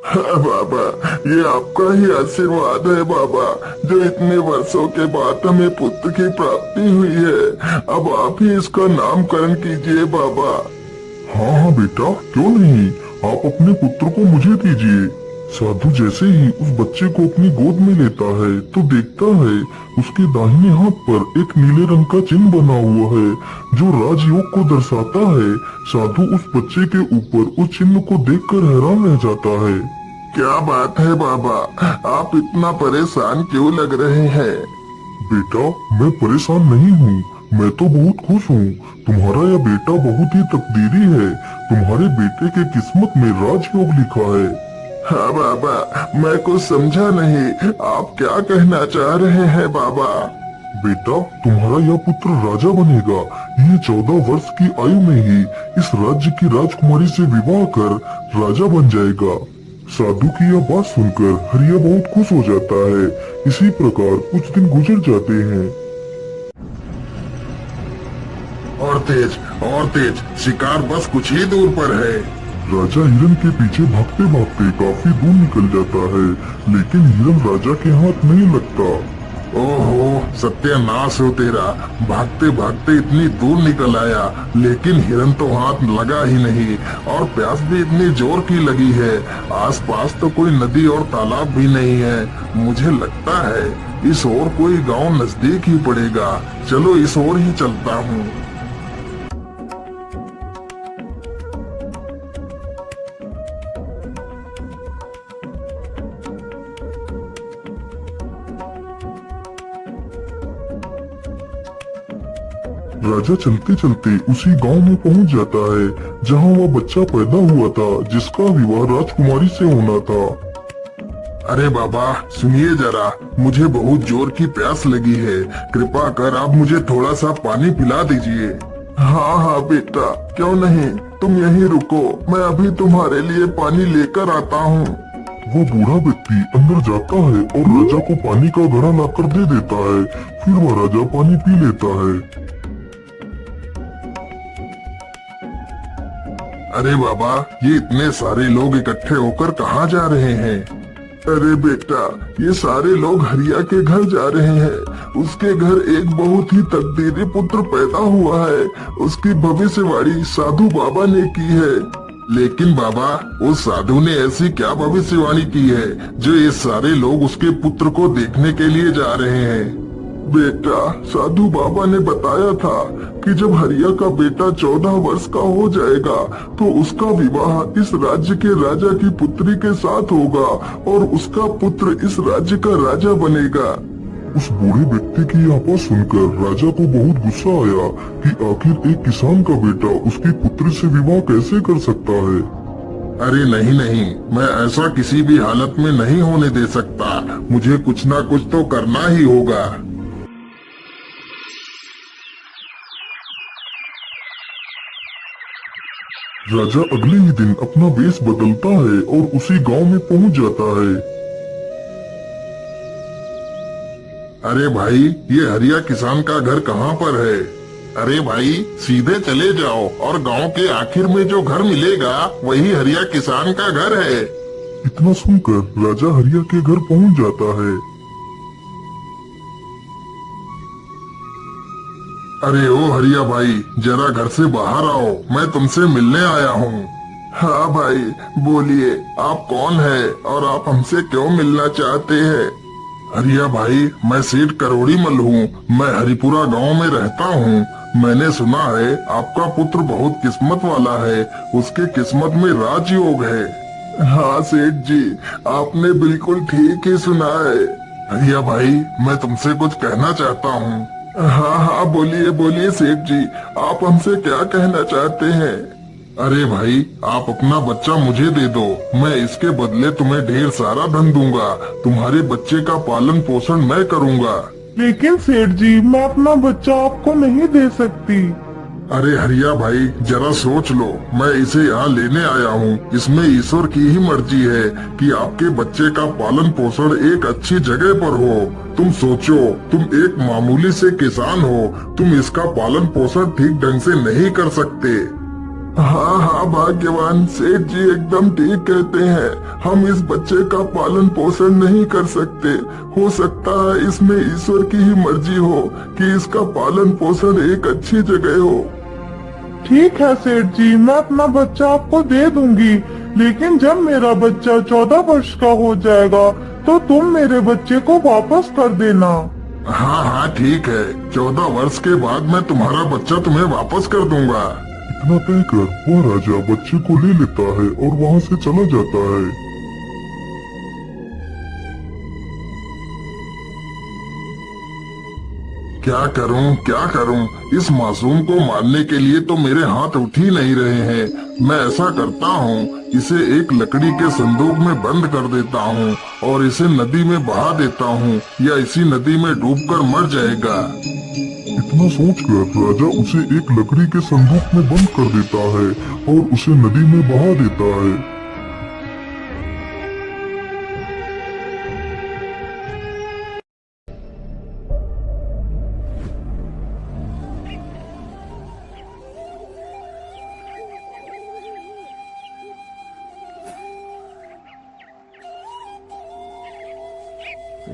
हाँ बाबा, ये आपका ही आशीर्वाद है बाबा, जो इतने वर्षों के बाद हमें पुत्र की प्राप्ति हुई है। अब आप ही इसका नामकरण कीजिए बाबा। हाँ हाँ बेटा, क्यों नहीं, आप अपने पुत्र को मुझे दीजिए। साधु जैसे ही उस बच्चे को अपनी गोद में लेता है तो देखता है उसके दाहिने हाथ पर एक नीले रंग का चिन्ह बना हुआ है जो राजयोग को दर्शाता है। साधु उस बच्चे के ऊपर उस चिन्ह को देखकर हैरान रह जाता है। क्या बात है बाबा, आप इतना परेशान क्यों लग रहे हैं? बेटा, मैं परेशान नहीं हूँ, मैं तो बहुत खुश हूँ। तुम्हारा यह बेटा बहुत ही तकदीरी है। तुम्हारे बेटे के किस्मत में राजयोग लिखा है। हाँ बाबा, मैं कुछ समझा नहीं, आप क्या कहना चाह रहे हैं बाबा? बेटा, तुम्हारा यह पुत्र राजा बनेगा। ये 14 वर्ष की आयु में ही इस राज्य की राजकुमारी से विवाह कर राजा बन जाएगा। साधु की यह बात सुनकर हरिया बहुत खुश हो जाता है। इसी प्रकार कुछ दिन गुजर जाते हैं। और तेज, शिकार बस कुछ ही दूर पर है। राजा हिरन के पीछे भागते भागते काफी दूर निकल जाता है, लेकिन हिरन राजा के हाथ नहीं लगता। ओहो, सत्यानाश हो तेरा, भागते भागते इतनी दूर निकल आया, लेकिन हिरन तो हाथ लगा ही नहीं। और प्यास भी इतनी जोर की लगी है। आसपास तो कोई नदी और तालाब भी नहीं है। मुझे लगता है इस ओर कोई गांव नजदीक ही पड़ेगा। चलो इस ओर ही चलता हूँ। राजा चलते चलते उसी गांव में पहुंच जाता है जहां वह बच्चा पैदा हुआ था जिसका विवाह राजकुमारी से होना था। अरे बाबा, सुनिए जरा, मुझे बहुत जोर की प्यास लगी है। कृपा कर आप मुझे थोड़ा सा पानी पिला दीजिए। हाँ हाँ बेटा, क्यों नहीं, तुम यहीं रुको, मैं अभी तुम्हारे लिए पानी लेकर आता हूँ। वो बूढ़ा व्यक्ति अंदर जाता है और राजा को पानी का घड़ा लाकर दे देता है। फिर वह राजा पानी पी लेता है। अरे बाबा, ये इतने सारे लोग इकट्ठे होकर कहाँ जा रहे हैं? अरे बेटा, ये सारे लोग हरिया के घर जा रहे हैं। उसके घर एक बहुत ही तकदीरी पुत्र पैदा हुआ है। उसकी भविष्यवाणी साधु बाबा ने की है। लेकिन बाबा, उस साधु ने ऐसी क्या भविष्यवाणी की है जो ये सारे लोग उसके पुत्र को देखने के लिए जा रहे हैं? बेटा, साधु बाबा ने बताया था कि जब हरिया का बेटा 14 वर्ष का हो जाएगा तो उसका विवाह इस राज्य के राजा की पुत्री के साथ होगा और उसका पुत्र इस राज्य का राजा बनेगा। उस बूढ़े व्यक्ति की यह बात सुनकर राजा को बहुत गुस्सा आया कि आखिर एक किसान का बेटा उसकी पुत्री से विवाह कैसे कर सकता है। अरे नहीं नहीं, मैं ऐसा किसी भी हालत में नहीं होने दे सकता। मुझे कुछ ना कुछ तो करना ही होगा। राजा अगले ही दिन अपना वेश बदलता है और उसी गांव में पहुंच जाता है। अरे भाई, ये हरिया किसान का घर कहाँ पर है? अरे भाई, सीधे चले जाओ और गांव के आखिर में जो घर मिलेगा वही हरिया किसान का घर है। इतना सुनकर राजा हरिया के घर पहुंच जाता है। अरे ओ हरिया भाई, जरा घर से बाहर आओ, मैं तुमसे मिलने आया हूँ। हाँ भाई, बोलिए, आप कौन है और आप हमसे क्यों मिलना चाहते हैं? हरिया भाई, मैं सेठ करोड़ी मल हूँ। मैं हरिपुरा गांव में रहता हूँ। मैंने सुना है आपका पुत्र बहुत किस्मत वाला है, उसके किस्मत में राजयोग है। हाँ सेठ जी, आपने बिल्कुल ठीक ही सुना है। हरिया भाई, मैं तुमसे कुछ कहना चाहता हूँ। हाँ हाँ, बोलिए बोलिए सेठ जी, आप हमसे क्या कहना चाहते हैं? अरे भाई, आप अपना बच्चा मुझे दे दो, मैं इसके बदले तुम्हें ढेर सारा धन दूंगा। तुम्हारे बच्चे का पालन पोषण मैं करूंगा। लेकिन सेठ जी, मैं अपना बच्चा आपको नहीं दे सकती। अरे हरिया भाई, जरा सोच लो, मैं इसे यहाँ लेने आया हूँ। इसमें ईश्वर की ही मर्जी है कि आपके बच्चे का पालन पोषण एक अच्छी जगह पर हो। तुम सोचो, तुम एक मामूली से किसान हो, तुम इसका पालन पोषण ठीक ढंग से नहीं कर सकते। हाँ हाँ भाग्यवान, सेठ जी एकदम ठीक कहते हैं। हम इस बच्चे का पालन पोषण नहीं कर सकते। हो सकता है इसमें ईश्वर की ही मर्जी हो कि इसका पालन पोषण एक अच्छी जगह हो। ठीक है सेठ जी, मैं अपना बच्चा आपको दे दूंगी, लेकिन जब मेरा बच्चा 14 वर्ष का हो जाएगा तो तुम मेरे बच्चे को वापस कर देना। हाँ हाँ ठीक है, 14 वर्ष के बाद मैं तुम्हारा बच्चा तुम्हें वापस कर दूंगा। इतना तय कर वह राजा बच्चे को ले लेता है और वहाँ से चला जाता है। क्या करूं? इस मासूम को मारने के लिए तो मेरे हाथ उठ ही नहीं रहे हैं। मैं ऐसा करता हूं, इसे एक लकड़ी के संदूक में बंद कर देता हूं और इसे नदी में बहा देता हूं, या इसी नदी में डूबकर मर जाएगा। इतना सोचकर राजा उसे एक लकड़ी के संदूक में बंद कर देता है और उसे नदी में बहा देता है।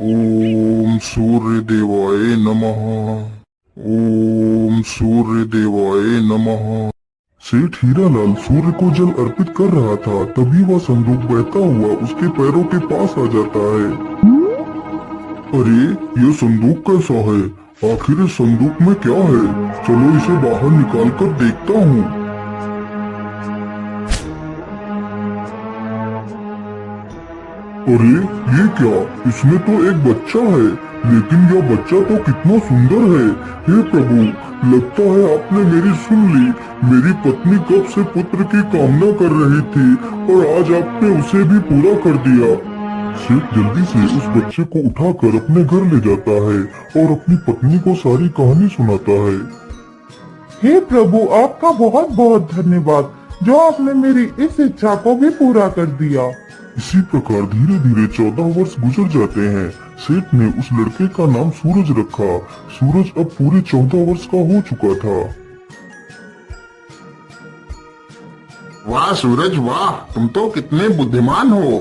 ओम सूर्य देवाय नमः। ओम सूर्य देवाय नमः। सेठ हीरालाल सूर्य को जल अर्पित कर रहा था, तभी वह संदूक बहता हुआ उसके पैरों के पास आ जाता है। अरे ये संदूक कैसा है? आखिर इस संदूक में क्या है? चलो इसे बाहर निकाल कर देखता हूँ। अरे ये क्या? इसमें तो एक बच्चा है, लेकिन यह बच्चा तो कितना सुंदर है। हे प्रभु, लगता है आपने मेरी सुन ली। मेरी पत्नी कब से पुत्र की कामना कर रही थी और आज आपने उसे भी पूरा कर दिया। सेठ जल्दी से उस बच्चे को उठाकर अपने घर ले जाता है और अपनी पत्नी को सारी कहानी सुनाता है। हे प्रभु, आपका बहुत बहुत धन्यवाद, जो आपने मेरी इस इच्छा को भी पूरा कर दिया। इसी प्रकार धीरे धीरे 14 वर्ष गुजर जाते हैं। सेठ ने उस लड़के का नाम सूरज रखा। सूरज अब पूरे 14 वर्ष का हो चुका था। वाह सूरज वाह, तुम तो कितने बुद्धिमान हो।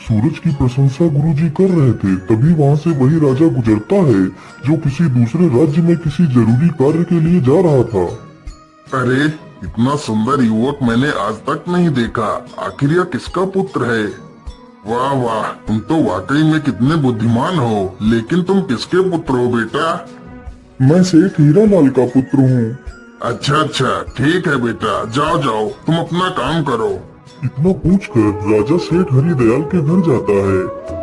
सूरज की प्रशंसा गुरुजी कर रहे थे, तभी वहाँ से वही राजा गुजरता है जो किसी दूसरे राज्य में किसी जरूरी कार्य के लिए जा रहा था। अरे इतना सुंदर युवक मैंने आज तक नहीं देखा। आखिर यह किसका पुत्र है? वाह वाह, तुम तो वाकई में कितने बुद्धिमान हो। लेकिन तुम किसके पुत्र हो बेटा? मैं सेठ हीरालाल का पुत्र हूँ। अच्छा, ठीक है बेटा, जाओ जाओ, तुम अपना काम करो। इतना पूछकर राजा सेठ हरिदयाल के घर जाता है।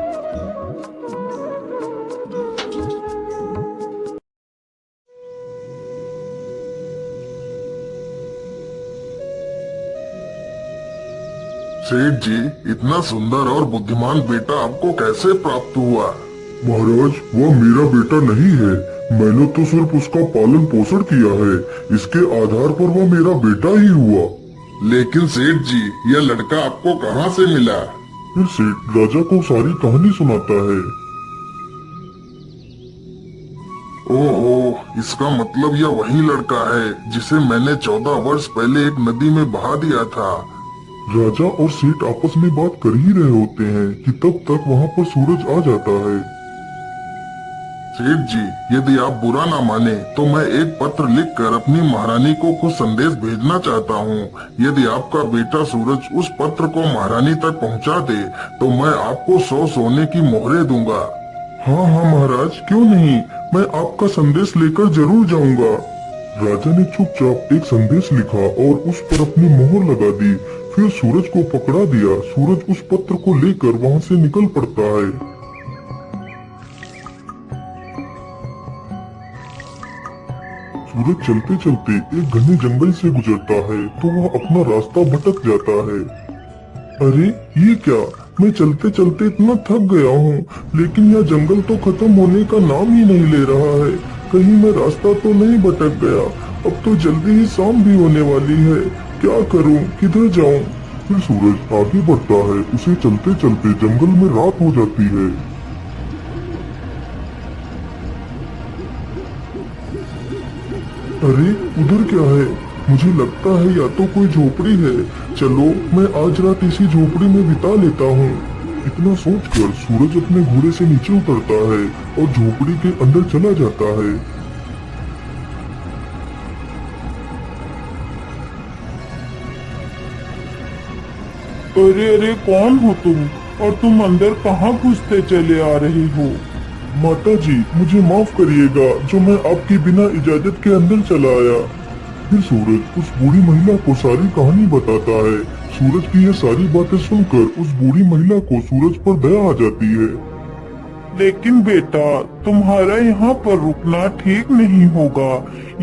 सेठ जी, इतना सुंदर और बुद्धिमान बेटा आपको कैसे प्राप्त हुआ? महाराज, वह मेरा बेटा नहीं है। मैंने तो सिर्फ उसका पालन पोषण किया है। इसके आधार पर वह मेरा बेटा ही हुआ। लेकिन सेठ जी, यह लड़का आपको कहाँ से मिला? फिर सेठ राजा को सारी कहानी सुनाता है। ओहो, इसका मतलब यह वही लड़का है जिसे मैंने 14 वर्ष पहले एक नदी में बहा दिया था। राजा और सेठ आपस में बात कर ही रहे होते हैं कि तब तक वहाँ पर सूरज आ जाता है। सेठ जी, यदि आप बुरा ना माने तो मैं एक पत्र लिखकर अपनी महारानी को कुछ संदेश भेजना चाहता हूँ। यदि आपका बेटा सूरज उस पत्र को महारानी तक पहुँचा दे तो मैं आपको 100 सोने की मोहरें दूंगा। हाँ हाँ महाराज, क्यों नहीं, मैं आपका संदेश लेकर जरूर जाऊंगा। राजा ने चुपचाप एक संदेश लिखा और उस पर अपनी मोहर लगा दी। फिर सूरज को पकड़ा दिया। सूरज उस पत्र को लेकर वहाँ से निकल पड़ता है। सूरज चलते चलते एक घने जंगल से गुजरता है तो वह अपना रास्ता भटक जाता है। अरे ये क्या, मैं चलते चलते इतना थक गया हूँ, लेकिन यह जंगल तो खत्म होने का नाम ही नहीं ले रहा है। कहीं मैं रास्ता तो नहीं भटक गया? अब तो जल्दी ही शाम भी होने वाली है। क्या करूं, किधर जाऊं? फिर सूरज आगे बढ़ता है। उसे चलते चलते जंगल में रात हो जाती है। अरे उधर क्या है? मुझे लगता है या तो कोई झोपड़ी है। चलो मैं आज रात इसी झोपड़ी में बिता लेता हूँ। इतना सोचकर सूरज अपने घोड़े से नीचे उतरता है और झोपड़ी के अंदर चला जाता है। अरे अरे, कौन हो तुम और तुम अंदर कहाँ घुसते चले आ रही हो? माता जी मुझे माफ करिएगा जो मैं आपकी बिना इजाजत के अंदर चला आया। फिर सूरज उस बूढ़ी महिला को सारी कहानी बताता है। सूरज की ये सारी बातें सुनकर उस बूढ़ी महिला को सूरज पर दया आ जाती है। लेकिन बेटा, तुम्हारा यहाँ पर रुकना ठीक नहीं होगा।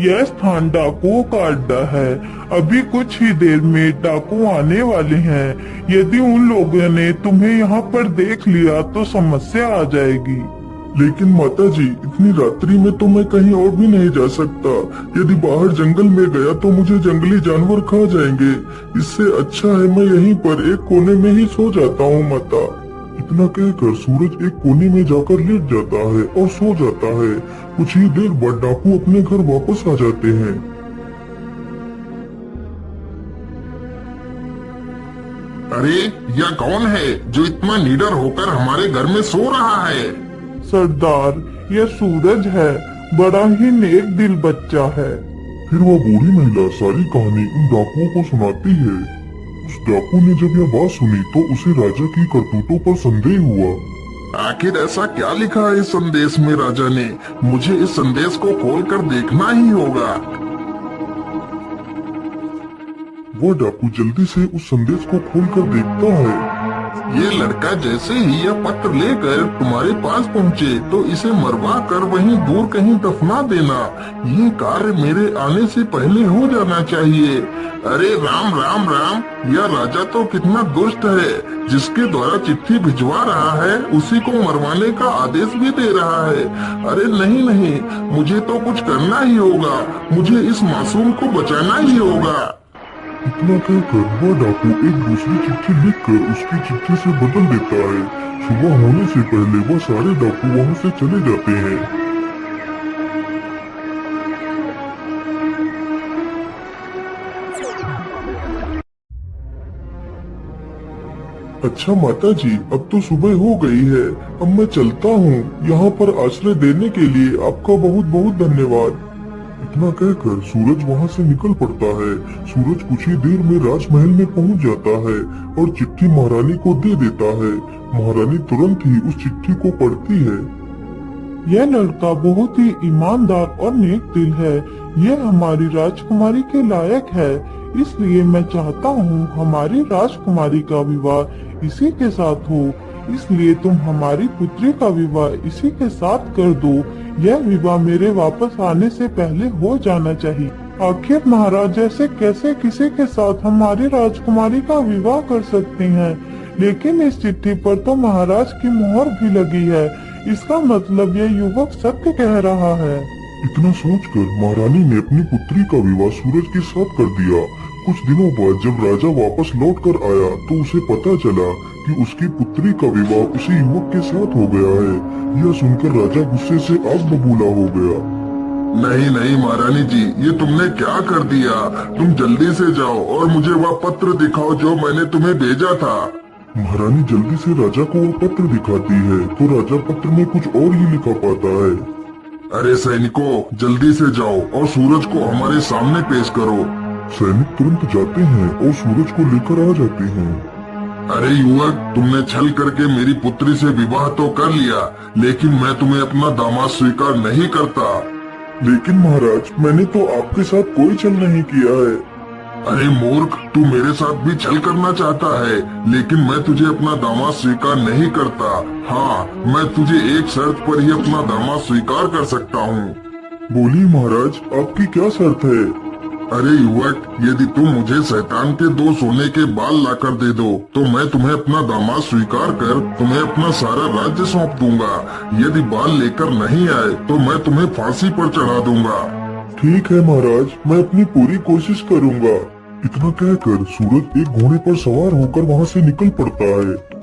यह स्थान डाकुओं का अड्डा है। अभी कुछ ही देर में डाकू आने वाले हैं। यदि उन लोगों ने तुम्हें यहाँ पर देख लिया तो समस्या आ जाएगी। लेकिन माता जी इतनी रात्रि में तो मैं कहीं और भी नहीं जा सकता। यदि बाहर जंगल में गया तो मुझे जंगली जानवर खा जाएंगे। इससे अच्छा है मैं यहीं पर एक कोने में ही सो जाता हूँ माता। इतना कहकर सूरज एक कोने में जाकर लेट जाता है और सो जाता है। कुछ ही देर बाद डाकू अपने घर वापस आ जाते हैं। अरे यह कौन है जो इतना निडर होकर हमारे घर में सो रहा है? सरदार, यह सूरज है। बड़ा ही नेक दिल बच्चा है। फिर वह बूढ़ी महिला सारी कहानी उन डाकुओं को सुनाती है। उस डाकू ने जब यह बात सुनी तो उसे राजा की करतूतों पर संदेह हुआ। आखिर ऐसा क्या लिखा है इस संदेश में राजा ने? मुझे इस संदेश को खोलकर देखना ही होगा। वह डाकू जल्दी से उस संदेश को खोलकर देखता है। ये लड़का जैसे ही यह पत्र लेकर तुम्हारे पास पहुँचे तो इसे मरवा कर वहीं दूर कहीं दफना देना। ये कार्य मेरे आने से पहले हो जाना चाहिए। अरे राम राम राम, यह राजा तो कितना दुष्ट है। जिसके द्वारा चिट्ठी भिजवा रहा है उसी को मरवाने का आदेश भी दे रहा है। अरे नहीं नहीं, मुझे तो कुछ करना ही होगा। मुझे इस मासूम को बचाना ही होगा। इतना कहकर वह डाकू एक दूसरी चिट्ठी लिखकर उसकी चिट्ठी से बदल देता है। सुबह होने से पहले वह सारे डाकू वहां से चले जाते हैं। अच्छा माता जी, अब तो सुबह हो गई है। अब मैं चलता हूँ। यहाँ पर आश्रय देने के लिए आपका बहुत बहुत धन्यवाद। इतना कहकर सूरज वहाँ से निकल पड़ता है। सूरज कुछ ही देर में राजमहल में पहुँच जाता है और चिट्ठी महारानी को दे देता है। महारानी तुरंत ही उस चिट्ठी को पढ़ती है। यह लड़का बहुत ही ईमानदार और नेक दिल है। यह हमारी राजकुमारी के लायक है। इसलिए मैं चाहता हूँ हमारी राजकुमारी का विवाह इसी के साथ हो। इसलिए तुम हमारी पुत्री का विवाह इसी के साथ कर दो। यह विवाह मेरे वापस आने से पहले हो जाना चाहिए। आखिर महाराज ऐसे कैसे किसी के साथ हमारी राजकुमारी का विवाह कर सकते हैं? लेकिन इस चिट्ठी पर तो महाराज की मोहर भी लगी है। इसका मतलब यह युवक सत्य कह रहा है। इतना सोचकर महारानी ने अपनी पुत्री का विवाह सूरज के साथ कर दिया। कुछ दिनों बाद जब राजा वापस लौट कर आया तो उसे पता चला कि उसकी पुत्री का विवाह उसी युवक के साथ हो गया है। यह सुनकर राजा गुस्से से आग बबूला हो गया। नहीं नहीं महारानी जी, ये तुमने क्या कर दिया? तुम जल्दी से जाओ और मुझे वह पत्र दिखाओ जो मैंने तुम्हें भेजा था। महारानी जल्दी से राजा को वो पत्र दिखाती है तो राजा पत्र में कुछ और ही लिखा पाता है। अरे सैनिकों, जल्दी से जाओ और सूरज को हमारे सामने पेश करो। सैनिक तुरंत जाते हैं और सूरज को लेकर आ जाते हैं। अरे युवक, तुमने छल करके मेरी पुत्री से विवाह तो कर लिया, लेकिन मैं तुम्हें अपना दामाद स्वीकार नहीं करता। लेकिन महाराज, मैंने तो आपके साथ कोई छल नहीं किया है। अरे मूर्ख, तू मेरे साथ भी छल करना चाहता है, लेकिन मैं तुझे अपना दामाद स्वीकार नहीं करता। हाँ, मैं तुझे एक शर्त पर ही अपना दामाद स्वीकार कर सकता हूँ। बोलिए महाराज, आपकी क्या शर्त है? अरे युवक, यदि तुम मुझे शैतान के 2 सोने के बाल लाकर दे दो तो मैं तुम्हें अपना दामाद स्वीकार कर तुम्हें अपना सारा राज्य सौंप दूंगा। यदि बाल लेकर नहीं आए तो मैं तुम्हें फांसी पर चढ़ा दूंगा। ठीक है महाराज, मैं अपनी पूरी कोशिश करूंगा। इतना कहकर सूरज एक घोड़े पर सवार होकर वहाँ से निकल पड़ता है।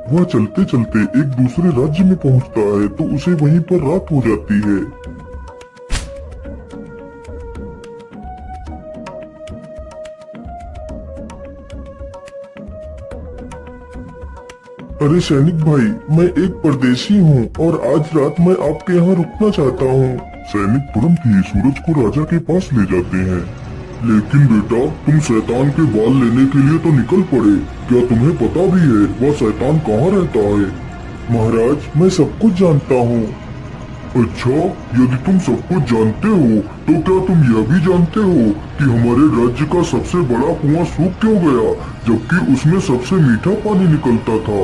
वह चलते चलते एक दूसरे राज्य में पहुंचता है तो उसे वहीं पर रात हो जाती है। अरे सैनिक भाई, मैं एक परदेशी हूँ और आज रात मैं आपके यहाँ रुकना चाहता हूँ। सैनिक तुरंत ही सूरज को राजा के पास ले जाते हैं। लेकिन बेटा, तुम शैतान के बाल लेने के लिए तो निकल पड़े। क्या तुम्हें पता भी है वह शैतान कहाँ रहता है? महाराज, मैं सब कुछ जानता हूँ। अच्छा, यदि तुम सब कुछ जानते हो तो क्या तुम यह भी जानते हो कि हमारे राज्य का सबसे बड़ा कुआं सूख क्यों गया, जबकि उसमें सबसे मीठा पानी निकलता था?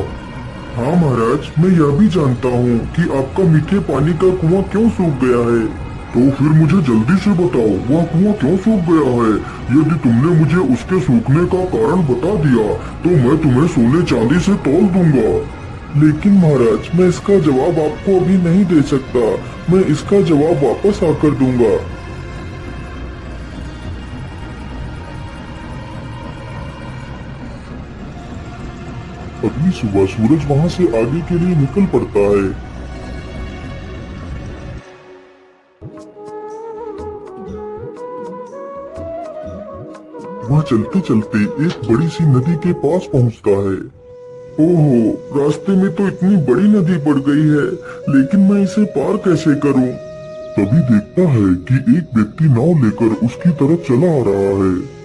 हाँ महाराज, मैं यह भी जानता हूँ कि आपका मीठे पानी का कुआं क्यों सूख गया है। तो फिर मुझे जल्दी से बताओ, वह कुआं क्यों सूख गया है? यदि तुमने मुझे उसके सूखने का कारण बता दिया तो मैं तुम्हें सोने चांदी से तौल दूंगा। लेकिन महाराज, मैं इसका जवाब आपको अभी नहीं दे सकता। मैं इसका जवाब वापस आकर दूंगा। अगली सुबह सूरज वहाँ से आगे के लिए निकल पड़ता है। वह चलते चलते एक बड़ी सी नदी के पास पहुँचता है। ओहो, रास्ते में तो इतनी बड़ी नदी पड़ गई है, लेकिन मैं इसे पार कैसे करूं? तभी देखता है कि एक व्यक्ति नाव लेकर उसकी तरफ चला आ रहा है।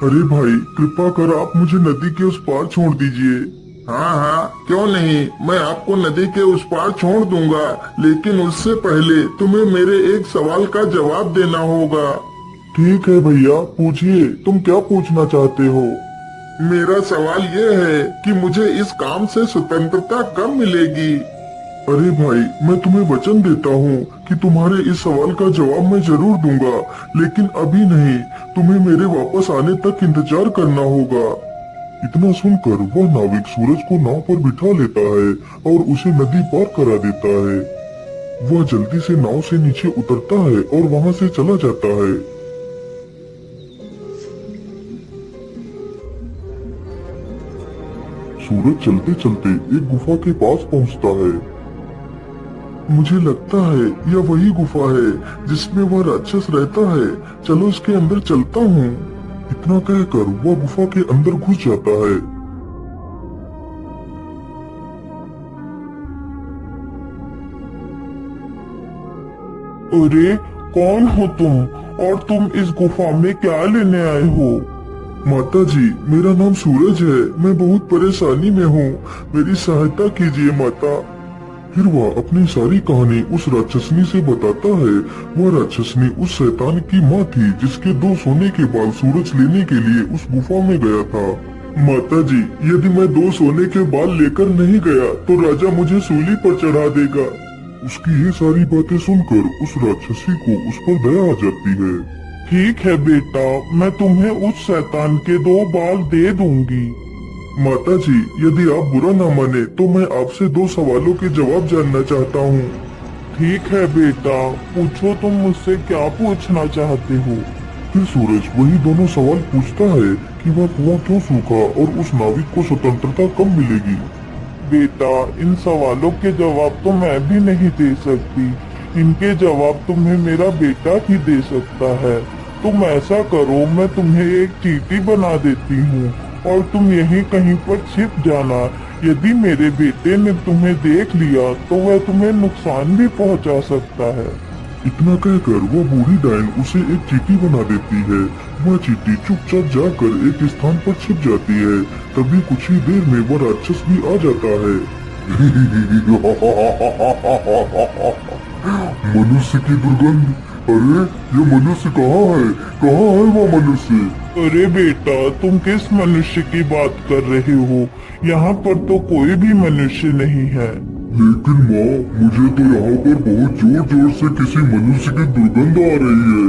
अरे भाई, कृपा कर आप मुझे नदी के उस पार छोड़ दीजिए। हाँ हाँ, क्यों नहीं, मैं आपको नदी के उस पार छोड़ दूंगा, लेकिन उससे पहले तुम्हें मेरे एक सवाल का जवाब देना होगा। ठीक है भैया, पूछिए, तुम क्या पूछना चाहते हो? मेरा सवाल ये है कि मुझे इस काम से स्वतंत्रता कब मिलेगी? अरे भाई, मैं तुम्हें वचन देता हूँ कि तुम्हारे इस सवाल का जवाब मैं जरूर दूंगा, लेकिन अभी नहीं। तुम्हें मेरे वापस आने तक इंतजार करना होगा। इतना सुनकर वह नाविक सूरज को नाव पर बिठा लेता है और उसे नदी पार करा देता है। वह जल्दी से नाव से नीचे उतरता है और वहाँ से चला जाता है। सूरज चलते चलते एक गुफा के पास पहुँचता है। मुझे लगता है यह वही गुफा है जिसमें वह राक्षस रहता है। चलो इसके अंदर चलता हूँ। इतना कहकर वह गुफा के अंदर घुस जाता है। अरे, कौन हो तुम और तुम इस गुफा में क्या लेने आए हो? माता जी, मेरा नाम सूरज है। मैं बहुत परेशानी में हूँ, मेरी सहायता कीजिए माता। फिर वह अपनी सारी कहानी उस राक्षसनी से बताता है। वह राक्षसनी उस शैतान की माँ थी जिसके 2 सोने के बाल सूरज लेने के लिए उस गुफा में गया था। माता जी, यदि मैं 2 सोने के बाल लेकर नहीं गया तो राजा मुझे सूली पर चढ़ा देगा। उसकी ये सारी बातें सुनकर उस राक्षसी को उस पर दया आ जाती है। ठीक है बेटा, मैं तुम्हें उस शैतान के 2 बाल दे दूंगी। माता जी, यदि आप बुरा ना माने तो मैं आपसे 2 सवालों के जवाब जानना चाहता हूँ। ठीक है बेटा, पूछो तुम मुझसे क्या पूछना चाहते हो। फिर सूरज वही दोनों सवाल पूछता है कि वह कुआं क्यों सूखा और उस नाविक को स्वतंत्रता कब मिलेगी। बेटा, इन सवालों के जवाब तो मैं भी नहीं दे सकती। इनके जवाब तुम्हें मेरा बेटा ही दे सकता है। तुम ऐसा करो, मैं तुम्हें एक चींटी बना देती हूँ और तुम यहीं कहीं पर छिप जाना। यदि मेरे बेटे ने तुम्हें देख लिया तो वह तुम्हें नुकसान भी पहुंचा सकता है। इतना कहकर वह बूढ़ी डायन उसे एक चींटी बना देती है। वह चींटी चुपचाप जाकर एक स्थान पर छिप जाती है। तभी कुछ ही देर में वह राक्षस भी आ जाता है। मनुष्य की दुर्गंध। अरे, ये मनुष्य कहाँ है? कहाँ है वह मनुष्य? अरे बेटा, तुम किस मनुष्य की बात कर रहे हो? यहाँ पर तो कोई भी मनुष्य नहीं है। लेकिन माँ, मुझे तो यहाँ पर बहुत जोर जोर से किसी मनुष्य की दुर्गंध आ रही है।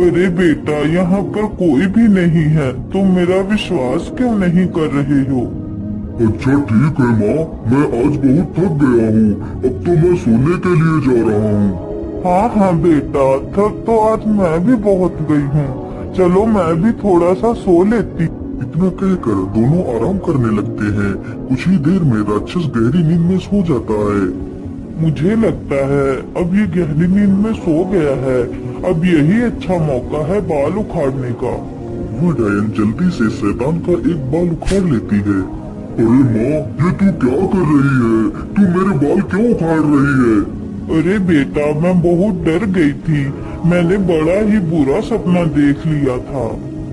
अरे बेटा, यहाँ पर कोई भी नहीं है। तुम मेरा विश्वास क्यों नहीं कर रहे हो? अच्छा ठीक है माँ, मैं आज बहुत थक गया हूँ, अब तो मैं सोने के लिए जा रहा हूँ। हाँ हाँ बेटा, थक तो आज मैं भी बहुत गई हूँ। चलो मैं भी थोड़ा सा सो लेती। इतना कहकर दोनों आराम करने लगते हैं। कुछ ही देर में राक्षस गहरी नींद में सो जाता है। मुझे लगता है अब ये गहरी नींद में सो गया है। अब यही अच्छा मौका है बाल उखाड़ने का। वह डायन जल्दी से शैतान का एक बाल उखाड़ लेती है। अरे माँ, ये तू क्या कर रही है? तू मेरे बाल क्यों उखाड़ रही है? अरे बेटा, मैं बहुत डर गई थी। मैंने बड़ा ही बुरा सपना देख लिया था।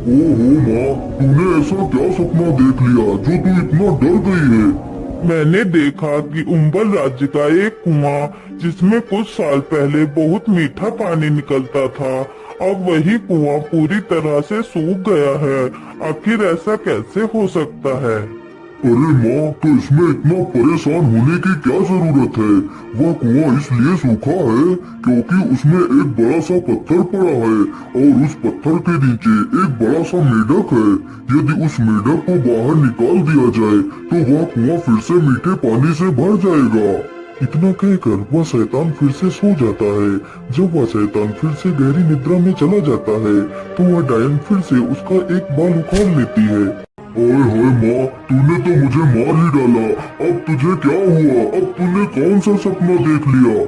ओहो माँ, तूने ऐसा क्या सपना देख लिया जो तू इतना डर गई है? मैंने देखा कि उम्बल राज्य का एक कुआं जिसमें कुछ साल पहले बहुत मीठा पानी निकलता था, अब वही कुआं पूरी तरह से सूख गया है। आखिर ऐसा कैसे हो सकता है? अरे माँ, तो इसमें इतना परेशान होने की क्या जरूरत है? वह कुआं इसलिए सूखा है क्योंकि उसमें एक बड़ा सा पत्थर पड़ा है और उस पत्थर के नीचे एक बड़ा सा मेढक है। यदि उस मेढक को बाहर निकाल दिया जाए तो वह कुआं फिर से मीठे पानी से भर जाएगा। इतना कहकर वह शैतान फिर से सो जाता है। जब वह शैतान फिर से गहरी निद्रा में चला जाता है तो वह डायन फिर से उसका एक बाल उखाड़ लेती है। ओए होए माँ, तूने तो मुझे मार ही डाला। अब तुझे क्या हुआ? अब तूने कौन सा सपना देख लिया?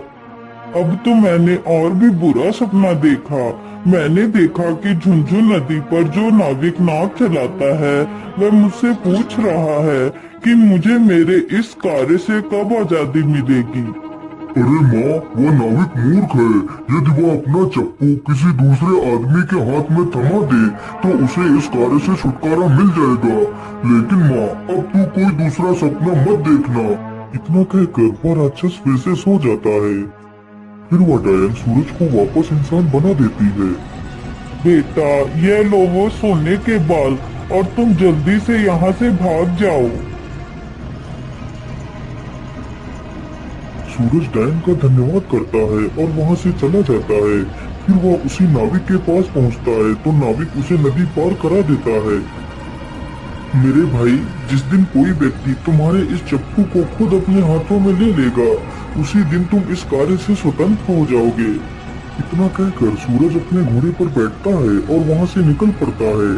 अब तो मैंने और भी बुरा सपना देखा। मैंने देखा कि झुंझुन नदी पर जो नाविक नाव चलाता है वह मुझसे पूछ रहा है कि मुझे मेरे इस कार्य से कब आजादी मिलेगी। अरे माँ, वह नाविक मूर्ख है। यदि वह अपना चप्पू किसी दूसरे आदमी के हाथ में थमा दे तो उसे इस कार्य से छुटकारा मिल जाएगा। लेकिन माँ, अब तू कोई दूसरा सपना मत देखना। इतना कहकर वह राक्षस फिर से सो जाता है। फिर वह डायन सूरज को वापस इंसान बना देती है। बेटा, ये लो वो सोने के बाल और तुम जल्दी से यहाँ से भाग जाओ। सूरज डायन का धन्यवाद करता है और वहाँ से चला जाता है। फिर वह उसी नाविक के पास पहुँचता है तो नाविक उसे नदी पार करा देता है। मेरे भाई, जिस दिन कोई व्यक्ति तुम्हारे इस चप्पू को खुद अपने हाथों में ले लेगा उसी दिन तुम इस कार्य से स्वतंत्र हो जाओगे। इतना कहकर सूरज अपने घोड़े पर बैठता है और वहाँ से निकल पड़ता है।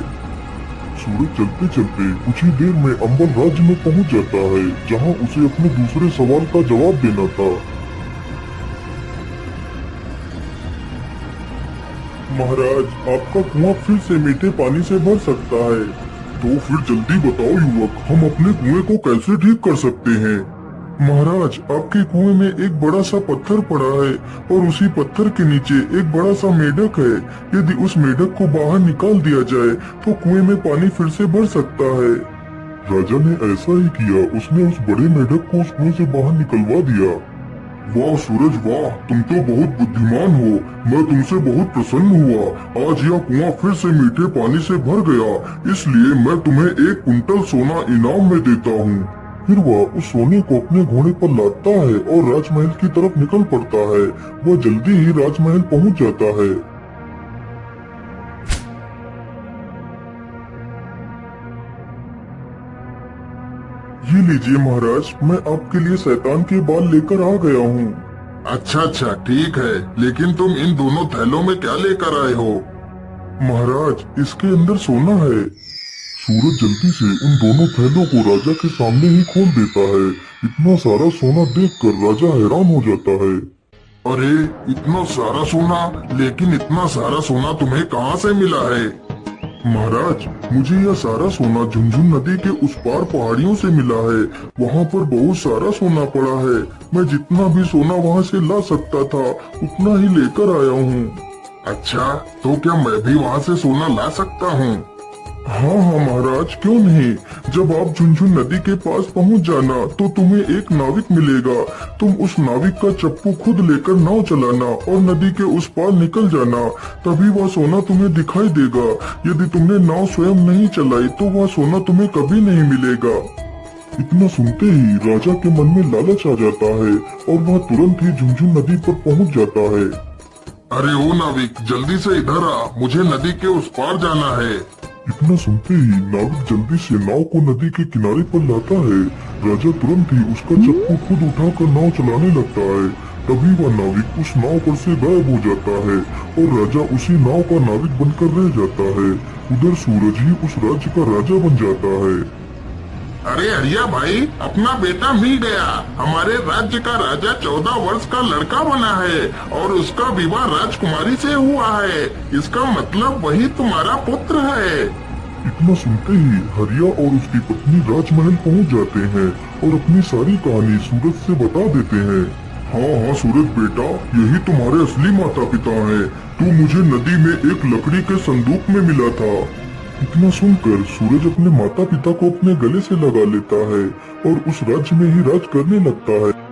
सूरज चलते चलते कुछ ही देर में अंबर राज्य में पहुंच जाता है जहां उसे अपने दूसरे सवाल का जवाब देना था। महाराज, आपका कुआं फिर से मीठे पानी से भर सकता है। तो फिर जल्दी बताओ युवक, हम अपने कुएं को कैसे ठीक कर सकते हैं? महाराज, आपके कुएं में एक बड़ा सा पत्थर पड़ा है और उसी पत्थर के नीचे एक बड़ा सा मेढक है। यदि उस मेढक को बाहर निकाल दिया जाए तो कुएं में पानी फिर से भर सकता है। राजा ने ऐसा ही किया। उसने उस बड़े मेढक को उस कुएं से बाहर निकलवा दिया। वाह सूरज वाह, तुम तो बहुत बुद्धिमान हो। मैं तुमसे बहुत प्रसन्न हुआ। आज यह कुआं फिर से मीठे पानी से भर गया, इसलिए मैं तुम्हें 1 कुंटल सोना इनाम में देता हूँ। फिर वह उस सोने को अपने घोड़े पर लादता है और राजमहल की तरफ निकल पड़ता है। वह जल्दी ही राजमहल पहुंच जाता है। ये लीजिए महाराज, मैं आपके लिए शैतान के बाल लेकर आ गया हूँ। अच्छा ठीक है, लेकिन तुम इन दोनों थैलों में क्या लेकर आए हो? महाराज, इसके अंदर सोना है। सूरज जल्दी से उन दोनों थैलों को राजा के सामने ही खोल देता है। इतना सारा सोना देखकर राजा हैरान हो जाता है। अरे, इतना सारा सोना? लेकिन इतना सारा सोना तुम्हें कहाँ से मिला है? महाराज, मुझे यह सारा सोना झुंझुन नदी के उस पार पहाड़ियों से मिला है। वहाँ पर बहुत सारा सोना पड़ा है। मैं जितना भी सोना वहाँ से ला सकता था उतना ही लेकर आया हूँ। अच्छा, तो क्या मैं भी वहाँ से सोना ला सकता हूँ? हाँ महाराज, क्यों नहीं। जब आप झुंझुन नदी के पास पहुंच जाना तो तुम्हें एक नाविक मिलेगा। तुम उस नाविक का चप्पू खुद लेकर नाव चलाना और नदी के उस पार निकल जाना, तभी वह सोना तुम्हें दिखाई देगा। यदि तुमने नाव स्वयं नहीं चलाई तो वह सोना तुम्हें कभी नहीं मिलेगा। इतना सुनते ही राजा के मन में लालच आ जाता है और वह तुरंत ही झुंझुन नदी पर पहुँच जाता है। अरे ओ नाविक, जल्दी से इधर आ, मुझे नदी के उस पार जाना है। इतना सुनते ही नाविक जल्दी से नाव को नदी के किनारे पर लाता है। राजा तुरंत ही उसका चप्पू खुद उठाकर नाव चलाने लगता है। तभी वह नाविक उस नाव पर से गायब हो जाता है और राजा उसी नाव का नाविक बनकर रह जाता है। उधर सूरज ही उस राज्य का राजा बन जाता है। अरे हरिया भाई, अपना बेटा मिल गया। हमारे राज्य का राजा 14 वर्ष का लड़का बना है और उसका विवाह राजकुमारी से हुआ है। इसका मतलब वही तुम्हारा पुत्र है। इतना सुनते ही हरिया और उसकी पत्नी राजमहल पहुंच जाते हैं और अपनी सारी कहानी सूरज से बता देते हैं। हाँ सूरज बेटा, यही तुम्हारे असली माता पिता हैं। तू मुझे नदी में एक लकड़ी के संदूक में मिला था। इतना सुनकर सूरज अपने माता पिता को अपने गले से लगा लेता है और उस राज्य में ही राज करने लगता है।